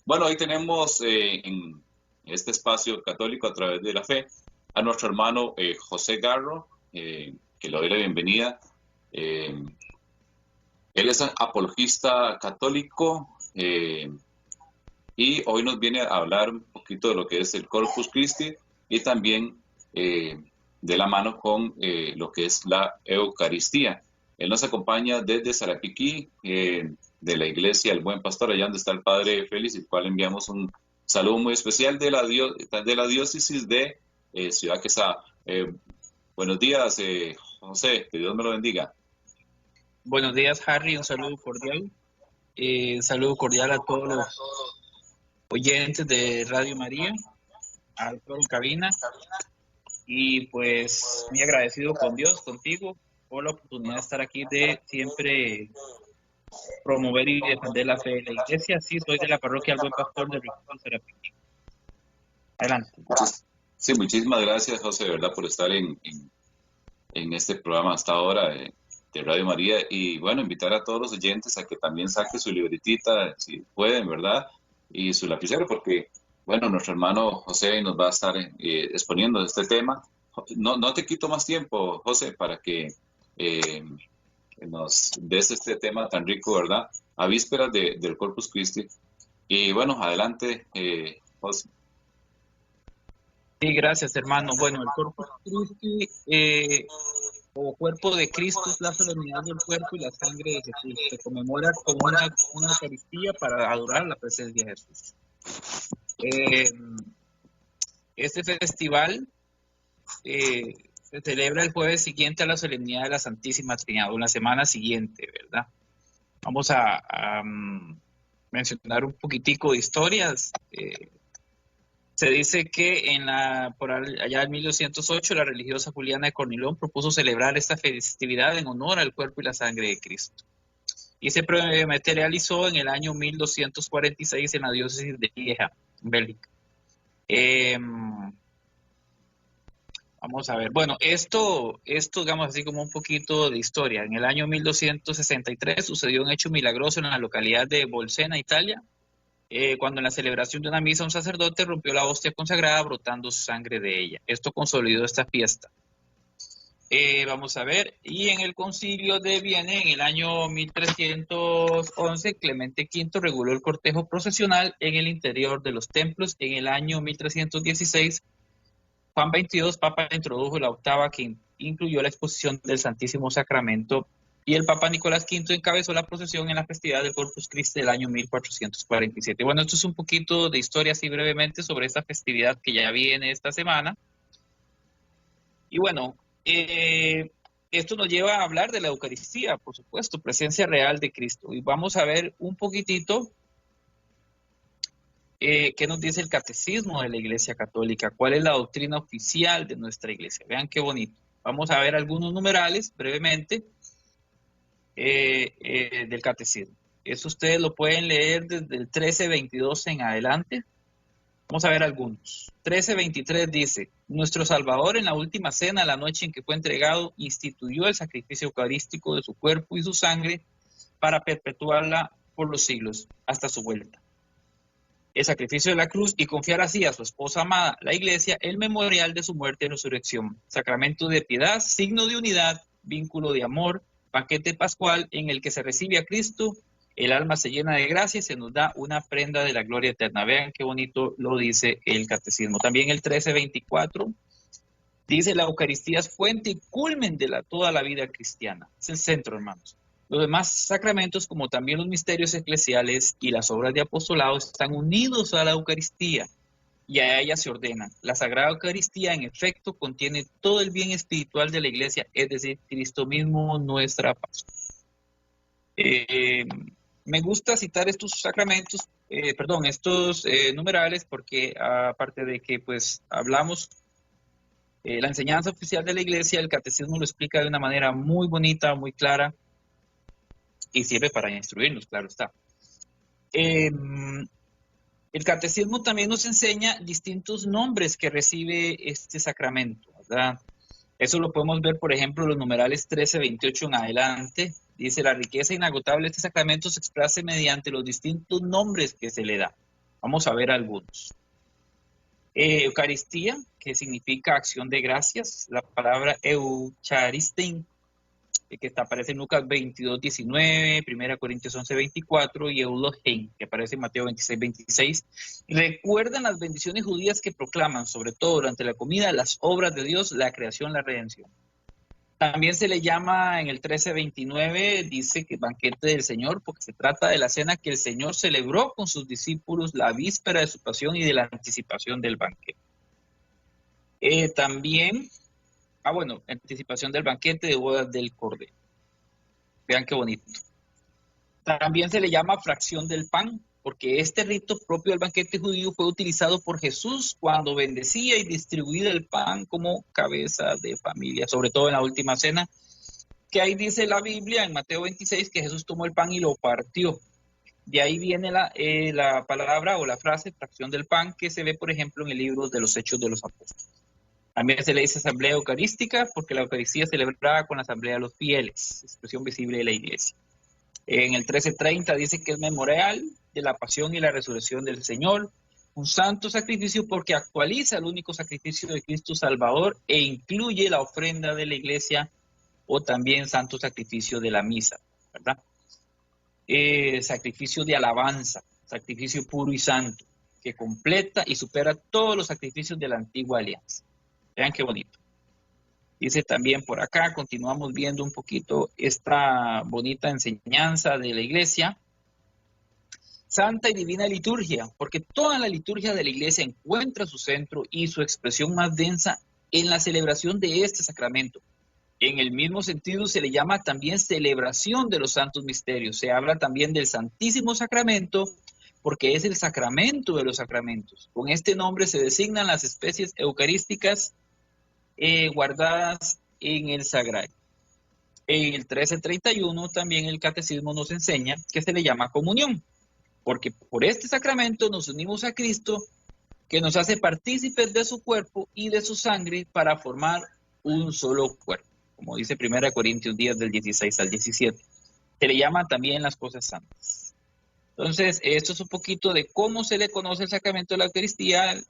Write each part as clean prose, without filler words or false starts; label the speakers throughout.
Speaker 1: Bueno, hoy tenemos en este espacio católico a través de la fe a nuestro hermano José Garro, que le doy la bienvenida. Eh, Él es apologista católico y hoy nos viene a hablar un poquito de lo que es el Corpus Christi y también de la mano con lo que es la Eucaristía. Él nos acompaña desde Sarapiquí, de la iglesia El Buen Pastor, allá donde está el Padre Félix, el cual enviamos un saludo muy especial de la diócesis de Ciudad Quesada. Buenos días, José, que Dios me lo bendiga.
Speaker 2: Buenos días, Harry, un saludo cordial. Saludo cordial a todos los oyentes de Radio María, al foro en cabina, y pues muy agradecido con Dios, contigo, por la oportunidad de estar aquí, de siempre promover y defender la fe de la iglesia. Sí, soy de la parroquia El Buen Pastor de Rincón Sarapiquí. Adelante.
Speaker 1: Sí, muchísimas gracias, José, de verdad, por estar en este programa hasta ahora de Radio María. Y bueno, invitar a todos los oyentes a que también saquen su libretita, si pueden, ¿verdad? Y su lapicero, porque, bueno, nuestro hermano José nos va a estar exponiendo este tema. No te quito más tiempo, José, para que nos des este tema tan rico, ¿verdad? A vísperas del Corpus Christi. Y bueno, adelante, José.
Speaker 2: Sí, gracias, hermano. Bueno, el Corpus Christi o cuerpo de Cristo es la solemnidad del cuerpo y la sangre de Jesús. Se conmemora como una Eucaristía para adorar la presencia de Jesús. Este festival se celebra el jueves siguiente a la solemnidad de la Santísima Trinidad, o la semana siguiente, ¿verdad? Vamos a mencionar un poquitico de historias. Se dice que allá en 1208 la religiosa Juliana de Cornilón propuso celebrar esta festividad en honor al cuerpo y la sangre de Cristo. Y se materializó en el año 1246 en la diócesis de Lieja, en Bélgica. Vamos a ver. Bueno, esto, digamos así como un poquito de historia. En el año 1263 sucedió un hecho milagroso en la localidad de Bolsena, Italia, cuando en la celebración de una misa un sacerdote rompió la hostia consagrada brotando sangre de ella. Esto consolidó esta fiesta. Vamos a ver, y en el concilio de Viena, en el año 1311, Clemente V reguló el cortejo procesional en el interior de los templos. En el año 1316, Juan XXII, Papa, introdujo la octava, que incluyó la exposición del Santísimo Sacramento, y el Papa Nicolás V encabezó la procesión en la festividad del Corpus Christi del año 1447. Bueno, esto es un poquito de historia así brevemente sobre esta festividad que ya viene esta semana. Y bueno, esto nos lleva a hablar de la Eucaristía, por supuesto, presencia real de Cristo. Y vamos a ver un poquitito qué nos dice el Catecismo de la Iglesia Católica, cuál es la doctrina oficial de nuestra Iglesia. Vean qué bonito. Vamos a ver algunos numerales brevemente del Catecismo. Eso ustedes lo pueden leer desde el 1322 en adelante. Vamos a ver algunos. 13:23 dice: nuestro Salvador en la última cena, la noche en que fue entregado, instituyó el sacrificio eucarístico de su cuerpo y su sangre para perpetuarla por los siglos hasta su vuelta. El sacrificio de la cruz, y confiar así a su esposa amada, la Iglesia, el memorial de su muerte y resurrección, sacramento de piedad, signo de unidad, vínculo de amor, paquete pascual en el que se recibe a Cristo, el alma se llena de gracia y se nos da una prenda de la gloria eterna. Vean qué bonito lo dice el Catecismo. También el 13:24 dice: la Eucaristía es fuente y culmen de toda la vida cristiana. Es el centro, hermanos. Los demás sacramentos, como también los misterios eclesiales y las obras de apostolado, están unidos a la Eucaristía y a ella se ordenan. La Sagrada Eucaristía, en efecto, contiene todo el bien espiritual de la Iglesia, es decir, Cristo mismo, nuestra paz. Me gusta citar estos sacramentos, estos numerales, porque aparte de que pues hablamos la enseñanza oficial de la Iglesia, el Catecismo lo explica de una manera muy bonita, muy clara, y sirve para instruirnos, claro está. El Catecismo también nos enseña distintos nombres que recibe este sacramento, ¿verdad? Eso lo podemos ver, por ejemplo, en los numerales 13:28 en adelante. Dice: la riqueza inagotable de este sacramento se expresa mediante los distintos nombres que se le da. Vamos a ver algunos. Eucaristía, que significa acción de gracias, la palabra eucharistein, que aparece en Lucas 22, 19, 1 Corintios 11, 24, y eulogein, que aparece en Mateo 26, 26. Recuerdan las bendiciones judías que proclaman, sobre todo durante la comida, las obras de Dios, la creación, la redención. También se le llama en el 13:29, dice que banquete del Señor, porque se trata de la cena que el Señor celebró con sus discípulos la víspera de su pasión y de la anticipación del banquete. También, anticipación del banquete de bodas del Cordero. Vean qué bonito. También se le llama fracción del pan, porque este rito propio del banquete judío fue utilizado por Jesús cuando bendecía y distribuía el pan como cabeza de familia, sobre todo en la última cena, que ahí dice la Biblia en Mateo 26 que Jesús tomó el pan y lo partió. De ahí viene la palabra o la frase fracción del pan, que se ve, por ejemplo, en el libro de los Hechos de los Apóstoles. También se le dice asamblea eucarística, porque la Eucaristía es celebrada con la asamblea de los fieles, expresión visible de la iglesia. En el 13:30 dice que es memorial de la pasión y la resurrección del Señor, un santo sacrificio porque actualiza el único sacrificio de Cristo Salvador e incluye la ofrenda de la iglesia o también santo sacrificio de la misa, ¿verdad? Sacrificio de alabanza, sacrificio puro y santo, que completa y supera todos los sacrificios de la antigua alianza. Vean qué bonito. Dice también por acá, continuamos viendo un poquito esta bonita enseñanza de la iglesia. Santa y divina liturgia, porque toda la liturgia de la iglesia encuentra su centro y su expresión más densa en la celebración de este sacramento. En el mismo sentido se le llama también celebración de los santos misterios. Se habla también del Santísimo Sacramento, porque es el sacramento de los sacramentos. Con este nombre se designan las especies eucarísticas guardadas en el sagrario. En el 13:31 también el catecismo nos enseña que se le llama comunión, porque por este sacramento nos unimos a Cristo, que nos hace partícipes de su cuerpo y de su sangre para formar un solo cuerpo, como dice 1 Corintios 10 del 16 al 17. Se le llama también las cosas santas. Entonces, esto es un poquito de cómo se le conoce el sacramento de la Eucaristía,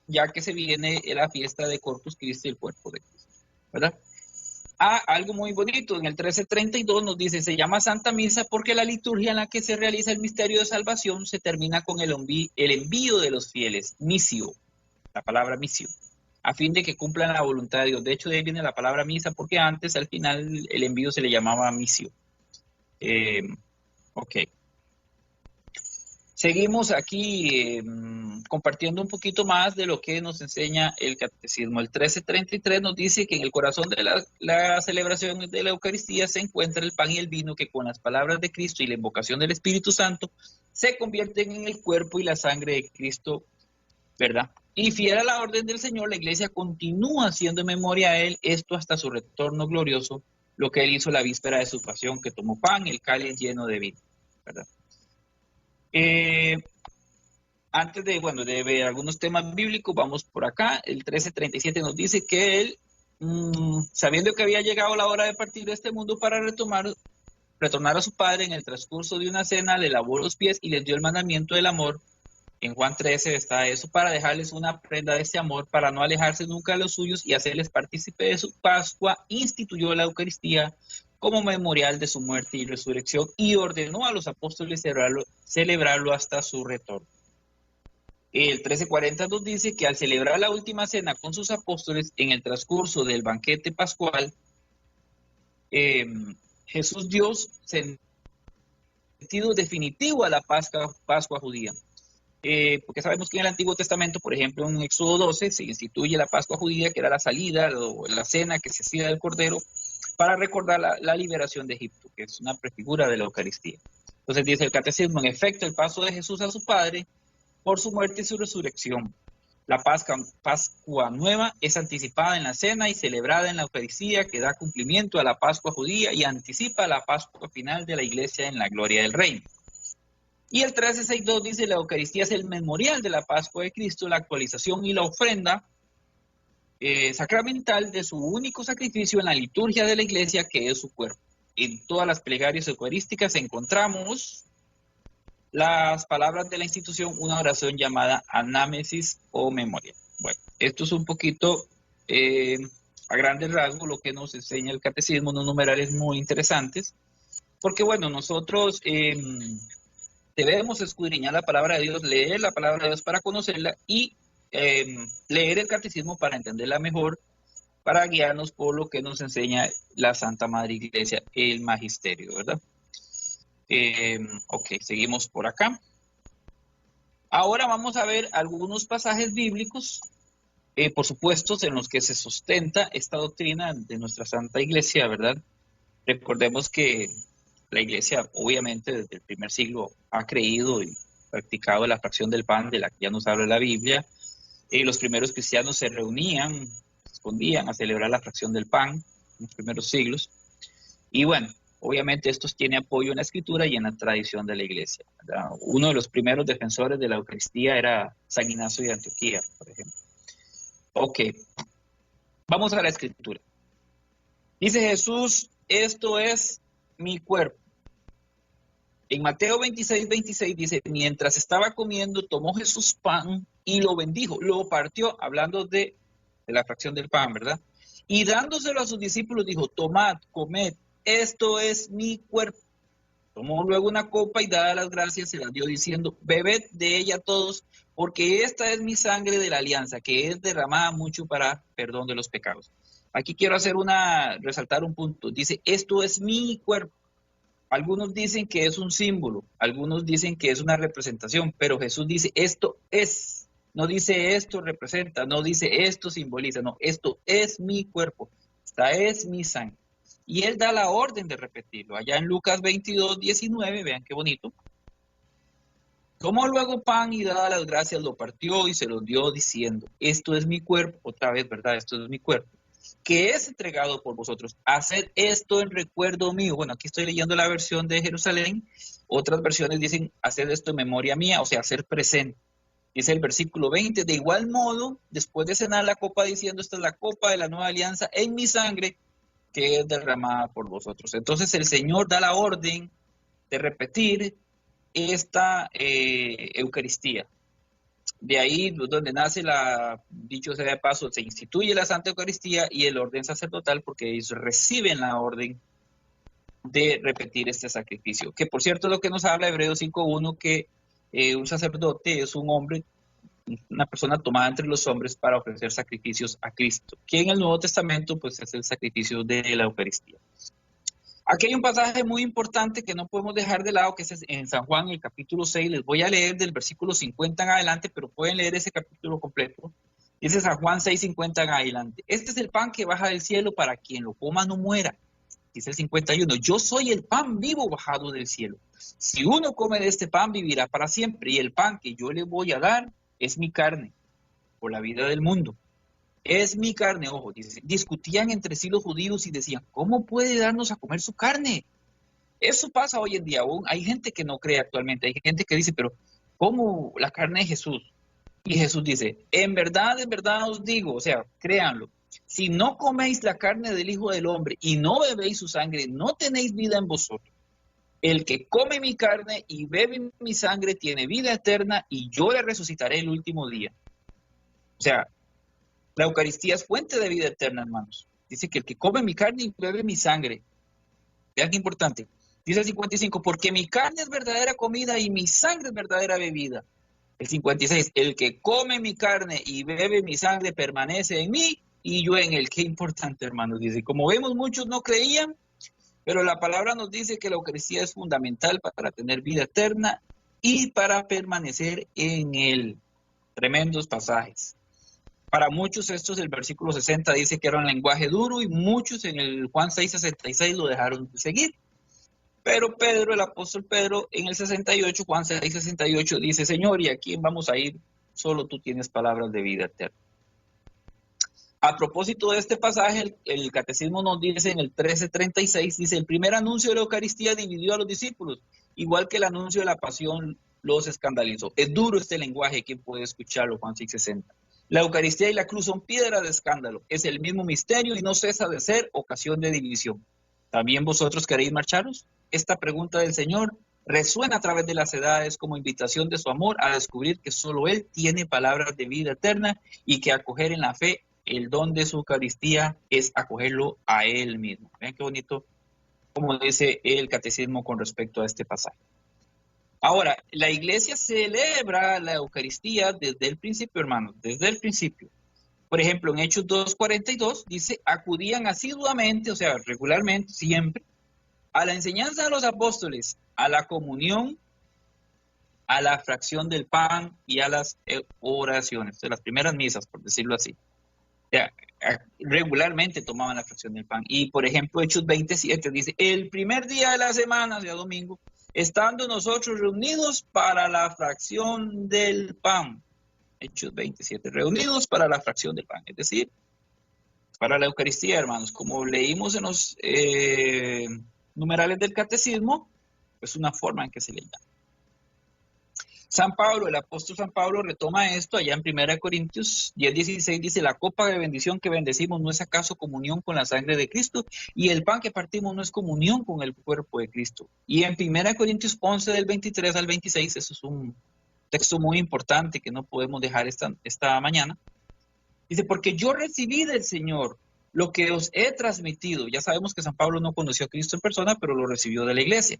Speaker 2: ya que se viene la fiesta de Corpus Christi, el cuerpo de Cristo, ¿verdad? Algo muy bonito, en el 13:32 nos dice, se llama Santa Misa porque la liturgia en la que se realiza el misterio de salvación se termina con el envío de los fieles, misio, la palabra misio, a fin de que cumplan la voluntad de Dios. De hecho, de ahí viene la palabra misa, porque antes, al final, el envío se le llamaba misio. Ok. Seguimos aquí compartiendo un poquito más de lo que nos enseña el catecismo. El 13:33 nos dice que en el corazón de la celebración de la Eucaristía se encuentra el pan y el vino que con las palabras de Cristo y la invocación del Espíritu Santo se convierten en el cuerpo y la sangre de Cristo, ¿verdad? Y fiel a la orden del Señor, la Iglesia continúa haciendo memoria a Él, esto hasta su retorno glorioso, lo que Él hizo la víspera de su pasión, que tomó pan y el cáliz lleno de vino, ¿verdad? Antes de ver algunos temas bíblicos, vamos por acá. El 13:37 nos dice que él, sabiendo que había llegado la hora de partir de este mundo para retornar a su padre, en el transcurso de una cena le lavó los pies y les dio el mandamiento del amor. En Juan 13 está eso, para dejarles una prenda de ese amor, para no alejarse nunca de los suyos y hacerles partícipe de su Pascua. Instituyó la Eucaristía como memorial de su muerte y resurrección, y ordenó a los apóstoles celebrarlo hasta su retorno. El 13:40 nos dice que al celebrar la última cena con sus apóstoles en el transcurso del banquete pascual, Jesús dio sentido definitivo a la Pascua judía. Porque sabemos que en el Antiguo Testamento, por ejemplo, en Éxodo 12, se instituye la Pascua judía, que era la salida o la cena que se hacía del Cordero, para recordar la liberación de Egipto, que es una prefigura de la Eucaristía. Entonces dice el catecismo, en efecto, el paso de Jesús a su Padre por su muerte y su resurrección. La Pascua nueva es anticipada en la cena y celebrada en la Eucaristía, que da cumplimiento a la Pascua judía y anticipa la Pascua final de la Iglesia en la gloria del reino. Y el 13:62 dice, la Eucaristía es el memorial de la Pascua de Cristo, la actualización y la ofrenda sacramental de su único sacrificio en la liturgia de la Iglesia, que es su cuerpo. En todas las plegarias eucarísticas encontramos las palabras de la institución una oración llamada anámesis o memoria. Bueno, esto es un poquito a grandes rasgos lo que nos enseña el catecismo, unos numerales muy interesantes, porque bueno, nosotros debemos escudriñar la palabra de Dios, leer la palabra de Dios para conocerla y leer el catecismo para entenderla mejor, para guiarnos por lo que nos enseña la Santa Madre Iglesia, el magisterio, ¿verdad? Ok, seguimos por acá. Ahora vamos a ver algunos pasajes bíblicos, por supuesto, en los que se sustenta esta doctrina de nuestra Santa Iglesia, ¿verdad? Recordemos que la Iglesia, obviamente, desde el primer siglo ha creído y practicado la fracción del pan, de la que ya nos habla la Biblia. Los primeros cristianos se reunían, se escondían a celebrar la fracción del pan en los primeros siglos. Y bueno, obviamente esto tiene apoyo en la Escritura y en la tradición de la Iglesia, ¿verdad? Uno de los primeros defensores de la Eucaristía era San Ignacio de Antioquía, por ejemplo. Ok, vamos a la Escritura. Dice Jesús, esto es mi cuerpo. En Mateo 26, 26 dice, mientras estaba comiendo, tomó Jesús pan y lo bendijo, lo partió, hablando de la fracción del pan, ¿verdad? Y dándoselo a sus discípulos dijo, tomad, comed, esto es mi cuerpo. Tomó luego una copa y dadas las gracias se las dio diciendo, bebed de ella todos, porque esta es mi sangre de la alianza, que es derramada mucho para perdón de los pecados. Aquí quiero resaltar un punto. Dice, esto es mi cuerpo. Algunos dicen que es un símbolo, algunos dicen que es una representación, pero Jesús dice, esto es. No dice esto representa, no dice esto simboliza, no, esto es mi cuerpo, esta es mi sangre. Y él da la orden de repetirlo. Allá en Lucas 22, 19, vean qué bonito. Tomó luego pan y dadas las gracias lo partió y se lo dio diciendo, esto es mi cuerpo, otra vez, ¿verdad? Esto es mi cuerpo, que es entregado por vosotros. Haced esto en recuerdo mío. Bueno, aquí estoy leyendo la versión de Jerusalén. Otras versiones dicen, haced esto en memoria mía, o sea, hacer presente. Dice el versículo 20, de igual modo, después de cenar la copa diciendo, esta es la copa de la nueva alianza en mi sangre, que es derramada por vosotros. Entonces el Señor da la orden de repetir esta Eucaristía. De ahí donde nace dicho sea de paso, se instituye la Santa Eucaristía y el orden sacerdotal, porque ellos reciben la orden de repetir este sacrificio. Que por cierto es lo que nos habla Hebreos 5.1, que un sacerdote es un hombre, una persona tomada entre los hombres para ofrecer sacrificios a Cristo, que en el Nuevo Testamento pues es el sacrificio de la Eucaristía. Aquí hay un pasaje muy importante que no podemos dejar de lado, que es en San Juan, el capítulo 6. Les voy a leer del versículo 50 en adelante, pero pueden leer ese capítulo completo. Dice San Juan 6, 50 en adelante. Este es el pan que baja del cielo para quien lo coma no muera. Dice el 51, yo soy el pan vivo bajado del cielo. Si uno come de este pan, vivirá para siempre. Y el pan que yo le voy a dar es mi carne, por la vida del mundo. Es mi carne, ojo, discutían entre sí los judíos y decían, ¿cómo puede darnos a comer su carne? Eso pasa hoy en día aún. Hay gente que no cree actualmente, hay gente que dice, pero ¿cómo la carne de Jesús? Y Jesús dice, en verdad os digo, o sea, créanlo, si no coméis la carne del Hijo del Hombre y no bebéis su sangre, no tenéis vida en vosotros. El que come mi carne y bebe mi sangre tiene vida eterna y yo le resucitaré el último día. O sea, la Eucaristía es fuente de vida eterna, hermanos. Dice que el que come mi carne y bebe mi sangre. Vean qué importante. Dice el 55, porque mi carne es verdadera comida y mi sangre es verdadera bebida. El 56, el que come mi carne y bebe mi sangre permanece en mí y yo en él. Qué importante, hermanos. Dice, como vemos, muchos no creían, pero la palabra nos dice que la Eucaristía es fundamental para tener vida eterna y para permanecer en él. Tremendos pasajes. Para muchos estos, el versículo 60 dice que era un lenguaje duro y muchos en el Juan 6:66 lo dejaron de seguir. Pero Pedro, el apóstol Pedro, en el 68, Juan 6:68 dice, Señor, ¿y a quién vamos a ir? Solo tú tienes palabras de vida eterna. A propósito de este pasaje, el catecismo nos dice en el 13:36, dice, el primer anuncio de la Eucaristía dividió a los discípulos, igual que el anuncio de la pasión los escandalizó. Es duro este lenguaje, ¿quién puede escucharlo? Juan 6:60. La Eucaristía y la cruz son piedra de escándalo. Es el mismo misterio y no cesa de ser ocasión de división. ¿También vosotros queréis marcharos? Esta pregunta del Señor resuena a través de las edades como invitación de su amor a descubrir que solo Él tiene palabras de vida eterna y que acoger en la fe el don de su Eucaristía es acogerlo a Él mismo. Vean qué bonito como dice el catecismo con respecto a este pasaje. Ahora, la iglesia celebra la Eucaristía desde el principio, hermanos, desde el principio. Por ejemplo, en Hechos 2:42 dice, acudían asiduamente, o sea, regularmente, siempre, a la enseñanza de los apóstoles, a la comunión, a la fracción del pan y a las oraciones, de las primeras misas, por decirlo así. O sea, regularmente tomaban la fracción del pan. Y, por ejemplo, Hechos 27 dice, el primer día de la semana, o sea, domingo, estando nosotros reunidos para la fracción del pan. Hechos 27, reunidos para la fracción del pan, es decir, para la Eucaristía, hermanos. Como leímos en los numerales del catecismo, es una forma en que se le llama. San Pablo, el apóstol San Pablo retoma esto allá en 1 Corintios 10:16, dice, la copa de bendición que bendecimos no es acaso comunión con la sangre de Cristo, y el pan que partimos no es comunión con el cuerpo de Cristo. Y en 1 Corintios 11 del 23 al 26, eso es un texto muy importante que no podemos dejar esta mañana. Dice, porque yo recibí del Señor lo que os he transmitido. Ya sabemos que San Pablo no conoció a Cristo en persona, pero lo recibió de la iglesia.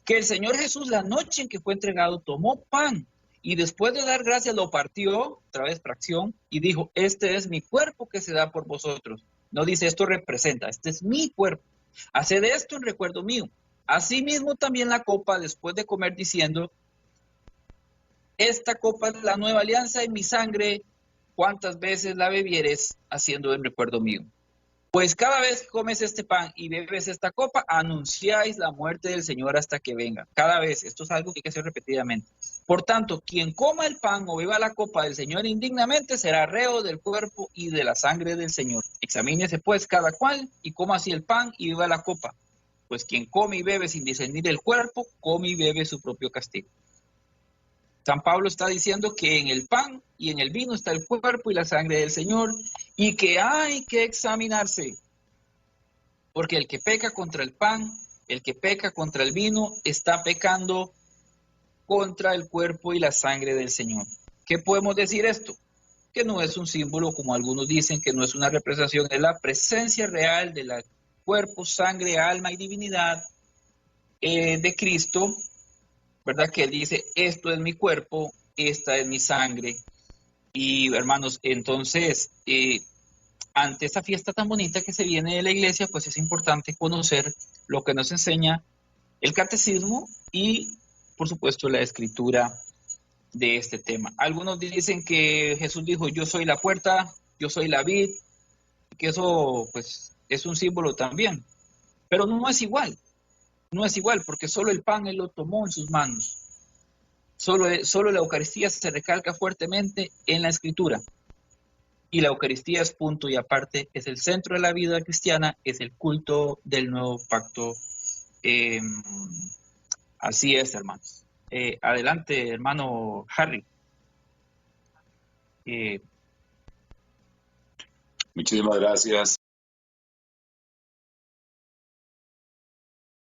Speaker 2: Que el Señor Jesús, la noche en que fue entregado, tomó pan y después de dar gracias lo partió, otra vez fracción, y dijo, este es mi cuerpo que se da por vosotros. No dice, esto representa, este es mi cuerpo. Haced esto en recuerdo mío. Asimismo también la copa después de comer diciendo, esta copa es la nueva alianza en mi sangre, cuántas veces la bebieres haciendo en recuerdo mío. Pues cada vez que comes este pan y bebes esta copa, anunciáis la muerte del Señor hasta que venga. Cada vez, esto es algo que hay que hacer repetidamente. Por tanto, quien coma el pan o beba la copa del Señor indignamente será reo del cuerpo y de la sangre del Señor. Examínese pues cada cual y coma así el pan y beba la copa. Pues quien come y bebe sin discernir el cuerpo, come y bebe su propio castigo. San Pablo está diciendo que en el pan y en el vino está el cuerpo y la sangre del Señor y que hay que examinarse, porque el que peca contra el pan, el que peca contra el vino, está pecando contra el cuerpo y la sangre del Señor. ¿Qué podemos decir esto? Que no es un símbolo, como algunos dicen, que no es una representación, es la presencia real de la cuerpo, sangre, alma y divinidad de Cristo, ¿verdad? Que Él dice, esto es mi cuerpo, esta es mi sangre. Y hermanos, entonces, ante esta fiesta tan bonita que se viene de la iglesia, pues es importante conocer lo que nos enseña el catecismo y, por supuesto, la escritura de este tema. Algunos dicen que Jesús dijo, yo soy la puerta, yo soy la vid, que eso, pues, es un símbolo también. Pero no es igual. No es igual, porque solo el pan Él lo tomó en sus manos. Solo la Eucaristía se recalca fuertemente en la Escritura. Y la Eucaristía es punto y aparte, es el centro de la vida cristiana, es el culto del nuevo pacto. Así es, hermanos. Adelante, hermano Harry.
Speaker 1: Muchísimas gracias.